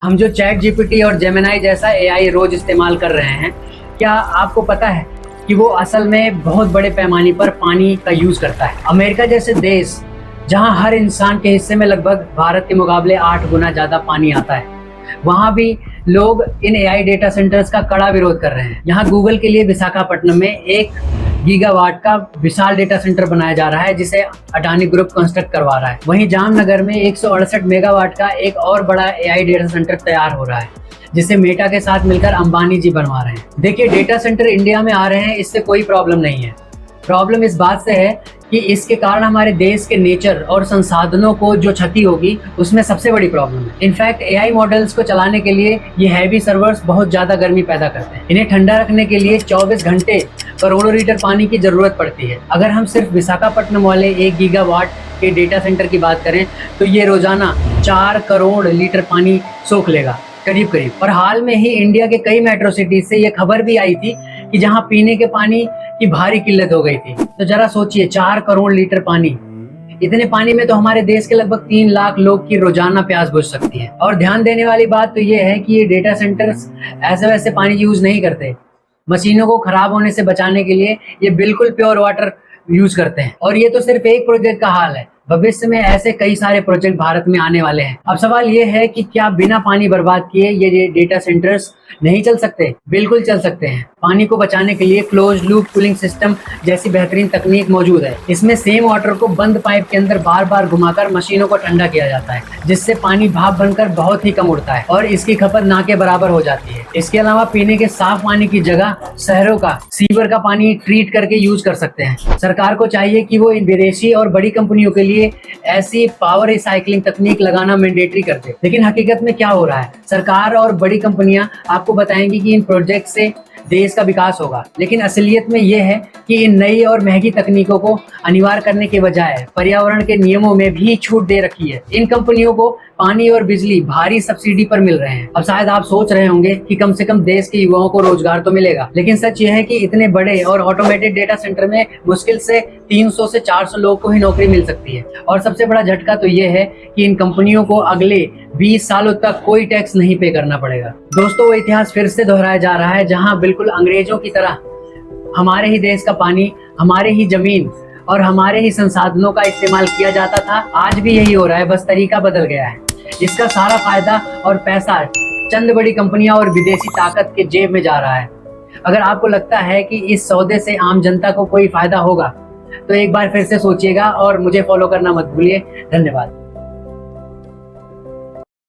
हम जो chat GPT और जेमिनाई जैसा एआई रोज इस्तेमाल कर रहे हैं, क्या आपको पता है कि वो असल में बहुत बड़े पैमाने पर पानी का यूज करता है। अमेरिका जैसे देश जहां हर इंसान के हिस्से में लगभग भारत के मुकाबले 8 गुना ज्यादा पानी आता है, वहां भी लोग इन एआई डेटा सेंटर्स का कड़ा विरोध कर रहे हैं। यहाँ गूगल के लिए विशाखापट्टनम में 1 गीगावाट का विशाल डेटा सेंटर बनाया जा रहा है, जिसे अडानी ग्रुप कंस्ट्रक्ट करवा रहा है। वहीं जामनगर में 168 मेगावाट का एक और बड़ा एआई डेटा सेंटर तैयार हो रहा है, जिसे मेटा के साथ मिलकर अंबानी जी बनवा रहे हैं। देखिए, डेटा सेंटर इंडिया में आ रहे हैं, इससे कोई प्रॉब्लम नहीं है। प्रॉब्लम इस बात से है कि इसके कारण हमारे देश के नेचर और संसाधनों को जो क्षति होगी, उसमें सबसे बड़ी प्रॉब्लम है। इनफैक्ट एआई मॉडल्स को चलाने के लिए ये हैवी सर्वर्स बहुत ज्यादा गर्मी पैदा करते हैं। इन्हें ठंडा रखने के लिए 24 घंटे करोड़ों लीटर पानी की जरूरत पड़ती है। अगर हम सिर्फ विशाखापट्टनम वाले 1 गीगावाट के डेटा सेंटर की बात करें तो ये रोजाना 4 करोड़ लीटर पानी सोख लेगा करीब करीब। और हाल में ही इंडिया के कई मेट्रो सिटीज से ये खबर भी आई थी कि जहां पीने के पानी की भारी किल्लत हो गई थी। तो जरा सोचिए, 4 करोड़ लीटर पानी, इतने पानी में तो हमारे देश के लगभग 3 लाख लोग की रोजाना प्यास बुझ सकती है। और ध्यान देने वाली बात तो ये है कि ये डेटा सेंटर्स ऐसे वैसे पानी यूज नहीं करते। मशीनों को खराब होने से बचाने के लिए ये बिल्कुल प्योर वाटर यूज करते हैं। और ये तो सिर्फ एक प्रोजेक्ट का हाल है, भविष्य में ऐसे कई सारे प्रोजेक्ट भारत में आने वाले हैं। अब सवाल ये है कि क्या बिना पानी बर्बाद किए ये डेटा सेंटर्स नहीं चल सकते? बिल्कुल चल सकते हैं। पानी को बचाने के लिए क्लोज लूप कूलिंग सिस्टम जैसी बेहतरीन तकनीक मौजूद है। इसमें सेम वाटर को बंद पाइप के अंदर बार बार घुमाकर मशीनों को ठंडा किया जाता है, जिससे पानी भाप बनकर बहुत ही कम उड़ता है और इसकी खपत ना के बराबर हो जाती है। इसके अलावा पीने के साफ पानी की जगह शहरों का सीवर का पानी ट्रीट करके यूज कर सकते हैं। सरकार को चाहिए कि वो इन विदेशी और बड़ी कंपनियों के लिए ऐसी पावर रिसाइकलिंग तकनीक लगाना मैंडेटरी कर दे। लेकिन हकीकत में क्या हो रहा है? सरकार और बड़ी कंपनियां आपको बताएंगी कि इन प्रोजेक्ट से देश का विकास होगा, लेकिन असलियत में यह है कि इन नई और महंगी तकनीकों को अनिवार्य करने के बजाय पर्यावरण के नियमों में भी छूट दे रखी है। इन कंपनियों को पानी और बिजली भारी सब्सिडी पर मिल रहे हैं। अब शायद आप सोच रहे होंगे कि कम से कम देश के युवाओं को रोजगार तो मिलेगा, लेकिन सच यह है कि इतने बड़े और ऑटोमेटेड डेटा सेंटर में मुश्किल से 300 से 400 लोगों को ही नौकरी मिल सकती है। और सबसे बड़ा झटका तो यह है कि इन कंपनियों को अगले 20 सालों तक कोई टैक्स नहीं पे करना पड़ेगा। दोस्तों, वो इतिहास फिर से दोहराया जा रहा है, जहां बिल्कुल अंग्रेजों की तरह हमारे ही देश का पानी, हमारे ही जमीन और हमारे ही संसाधनों का इस्तेमाल किया जाता था। आज भी यही हो रहा है, बस तरीका बदल गया है। इसका सारा फायदा और पैसा चंद बड़ी कंपनियां और विदेशी ताकत के जेब में जा रहा है। अगर आपको लगता है कि इस सौदे से आम जनता को कोई फायदा होगा, तो एक बार फिर से सोचिएगा और मुझे फॉलो करना मत भूलिए। धन्यवाद।